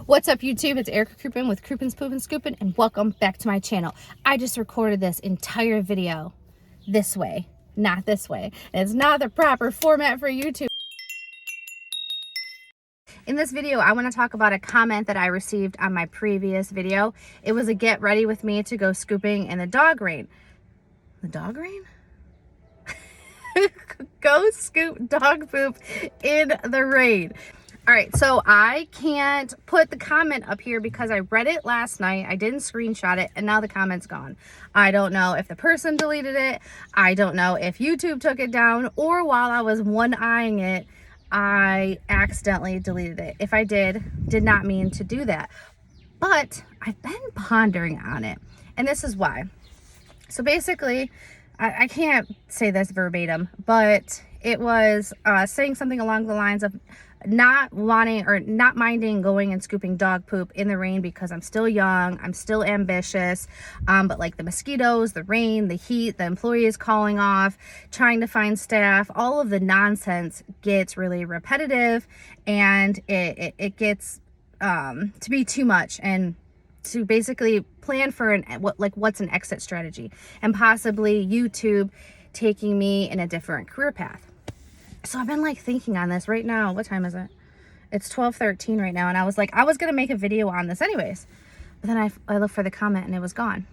What's up, YouTube? It's Erica Kroopin with Kroopin's Poopin Scoopin, and welcome back to my channel. I just recorded this entire video this way, not this way. It's not the proper format for YouTube. In this video, I want to talk about a comment that I received on my previous video. It was a get ready with me to go scooping in the dog rain. The dog rain? Go scoop dog poop in the rain. All right, so I can't put the comment up here because I read it last night. I didn't screenshot it, and now the comment's gone. I don't know if the person deleted it. I don't know if YouTube took it down, or while I was one-eyeing it, I accidentally deleted it. If I did not mean to do that. But I've been pondering on it, and this is why. So basically, I can't say this verbatim, but it was saying something along the lines of not wanting or not minding going and scooping dog poop in the rain because I'm still young, I'm still ambitious, but like the mosquitoes, the rain, the heat, the employees calling off, trying to find staff, all of the nonsense gets really repetitive, and it gets to be too much, and to basically plan for what's an exit strategy, and possibly YouTube taking me in a different career path. So I've been like thinking on this right now. What time is it? It's 12:13 right now, and I was like, I was gonna make a video on this anyways, but then I looked for the comment and it was gone.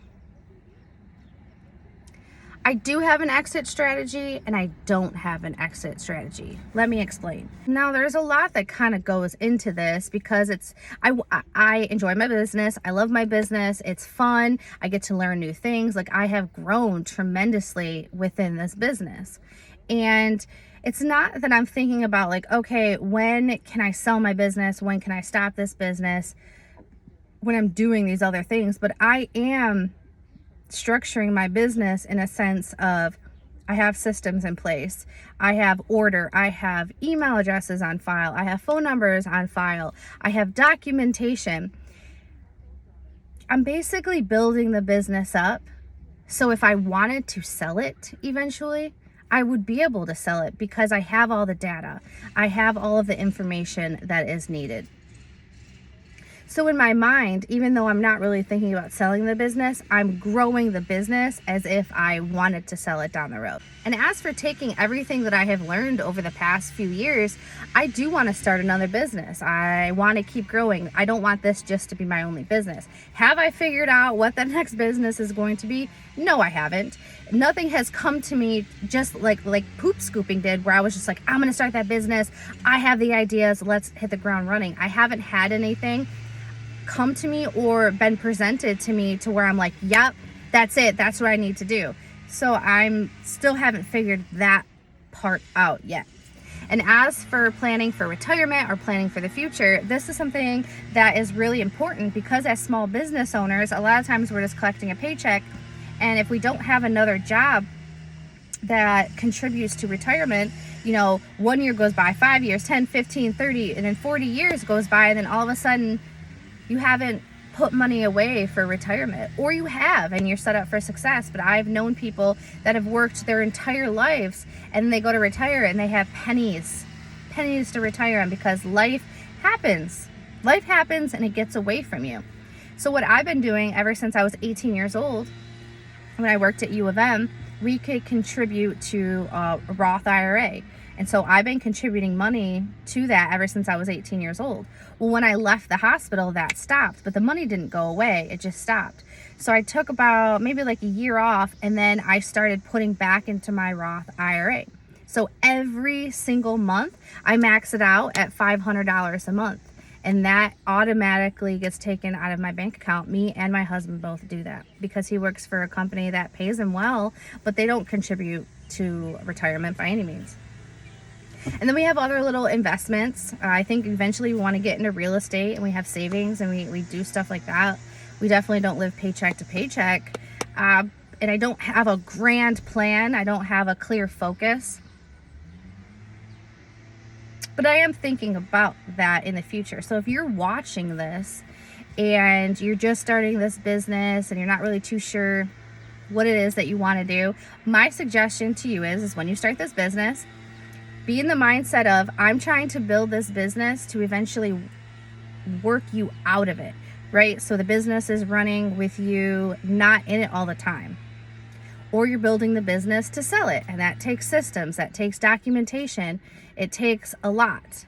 I do have an exit strategy, and I don't have an exit strategy. Let me explain. Now, there's a lot that kind of goes into this because I enjoy my business. I love my business. It's fun. I get to learn new things. Like, I have grown tremendously within this business. And it's not that I'm thinking about like, okay, when can I sell my business? When can I stop this business? When I'm doing these other things, but I am structuring my business in a sense of I have systems in place. I have order. I have email addresses on file. I have phone numbers on file. I have documentation. I'm basically building the business up. So if I wanted to sell it eventually, I would be able to sell it because I have all the data. I have all of the information that is needed. So in my mind, even though I'm not really thinking about selling the business, I'm growing the business as if I wanted to sell it down the road. And as for taking everything that I have learned over the past few years, I do want to start another business. I want to keep growing. I don't want this just to be my only business. Have I figured out what the next business is going to be? No, I haven't. Nothing has come to me just like poop scooping did, where I was just like, I'm going to start that business. I have the ideas. Let's hit the ground running. I haven't had anything come to me or been presented to me to where I'm like, yep, that's it. That's what I need to do. So I'm still haven't figured that part out yet. And as for planning for retirement or planning for the future, this is something that is really important because as small business owners, a lot of times we're just collecting a paycheck. And if we don't have another job that contributes to retirement, 1 year goes by, 5 years, 10, 15, 30, and then 40 years goes by, and then all of a sudden you haven't put money away for retirement, or you have and you're set up for success. But I've known people that have worked their entire lives and they go to retire and they have pennies to retire on because life happens and it gets away from you. So what I've been doing ever since I was 18 years old, when I worked at U of M, we could contribute to a Roth IRA. And so I've been contributing money to that ever since I was 18 years old. Well, when I left the hospital, that stopped, but the money didn't go away. It just stopped. So I took about maybe like a year off, and then I started putting back into my Roth IRA. So every single month, I max it out at $500 a month. And that automatically gets taken out of my bank account. Me and my husband both do that because he works for a company that pays him well, but they don't contribute to retirement by any means. And then we have other little investments. I think eventually we want to get into real estate, and we have savings, and we do stuff like that. We definitely don't live paycheck to paycheck. And I don't have a grand plan. I don't have a clear focus. But I am thinking about that in the future. So if you're watching this and you're just starting this business and you're not really too sure what it is that you want to do, my suggestion to you is when you start this business, be in the mindset of, I'm trying to build this business to eventually work you out of it, right? So the business is running with you not in it all the time. Or you're building the business to sell it, and that takes systems, that takes documentation, it takes a lot.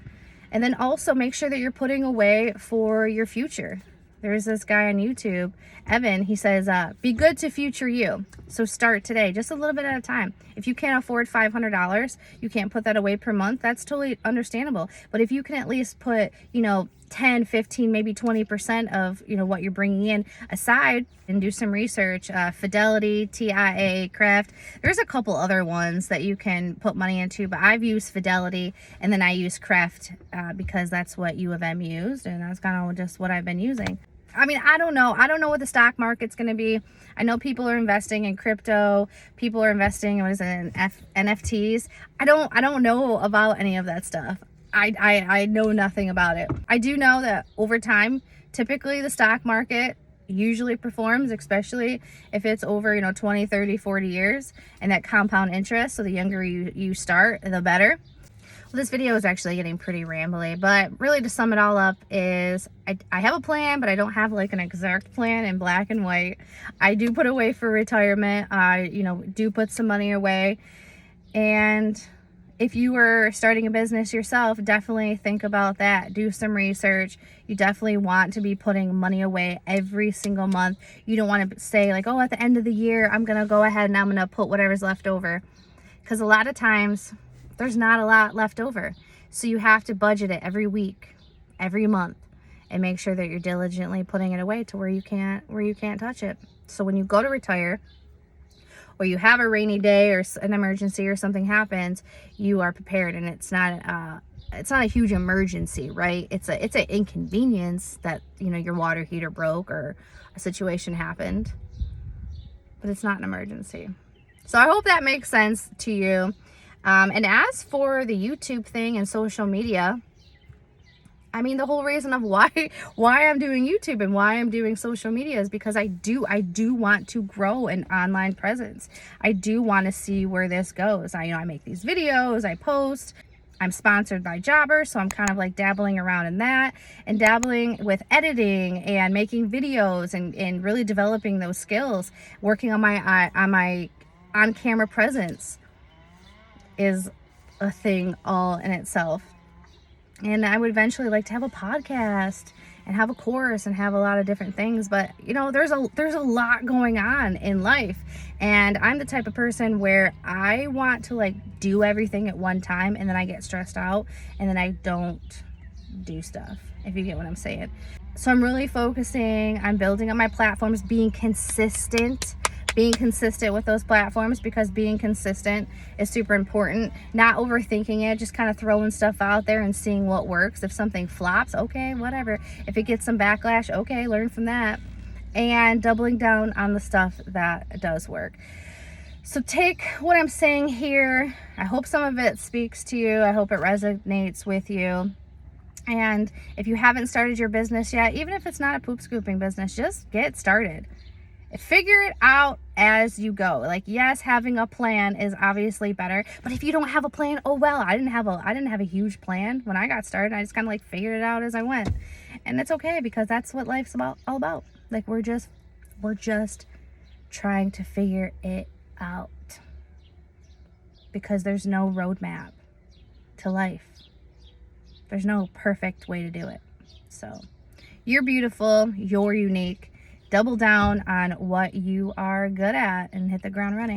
And then also make sure that you're putting away for your future. There's this guy on YouTube, Evan, he says, be good to future you. So start today, just a little bit at a time. If you can't afford $500, you can't put that away per month, that's totally understandable. But if you can at least put, 10, 15, maybe 20% of, what you're bringing in aside and do some research, Fidelity, TIA, Craft. There's a couple other ones that you can put money into, but I've used Fidelity and then I use Craft because that's what U of M used, and that's kind of just what I've been using. I mean, I don't know what the stock market's going to be. I know people are investing in crypto. People are investing in NFTs. I don't know about any of that stuff. I know nothing about it. I do know that over time, typically the stock market usually performs, especially if it's over 20, 30, 40 years, and that compound interest. So the younger you start, the better. Well, this video is actually getting pretty rambly, but really to sum it all up is I have a plan, but I don't have like an exact plan in black and white. I do put away for retirement. I do put some money away. And if you were starting a business yourself, definitely think about that. Do some research. You definitely want to be putting money away every single month. You don't want to say like, oh, at the end of the year, I'm going to go ahead and I'm going to put whatever's left over. Because a lot of times there's not a lot left over. So you have to budget it every week, every month, and make sure that you're diligently putting it away to where you can't touch it. So when you go to retire, or you have a rainy day or an emergency or something happens, you are prepared, and it's not a huge emergency, right? It's an inconvenience that your water heater broke or a situation happened, but it's not an emergency. So I hope that makes sense to you. And as for the YouTube thing and social media, I mean, the whole reason of why I'm doing YouTube and why I'm doing social media is because I do want to grow an online presence. I do want to see where this goes. I make these videos, I post. I'm sponsored by Jobber, so I'm kind of like dabbling around in that and dabbling with editing and making videos and really developing those skills. Working on my on-camera presence is a thing all in itself. And I would eventually like to have a podcast and have a course and have a lot of different things. But, there's a lot going on in life. And I'm the type of person where I want to like do everything at one time, and then I get stressed out and then I don't do stuff, if you get what I'm saying. So I'm really focusing on building up my platforms, being consistent with those platforms, because being consistent is super important. Not overthinking it, just kind of throwing stuff out there and seeing what works. If something flops, okay, whatever. If it gets some backlash, okay, learn from that. And doubling down on the stuff that does work. So take what I'm saying here. I hope some of it speaks to you. I hope it resonates with you. And if you haven't started your business yet, even if it's not a poop scooping business, just get started. Figure it out as you go. Like, yes, having a plan is obviously better, but if you don't have a plan, oh well. I didn't have a huge plan when I got started. I just kind of like figured it out as I went, and it's okay, because that's what life's all about. Like, we're just trying to figure it out, because there's no roadmap to life. There's no perfect way to do it. So you're beautiful, you're unique. Double down on what you are good at and hit the ground running.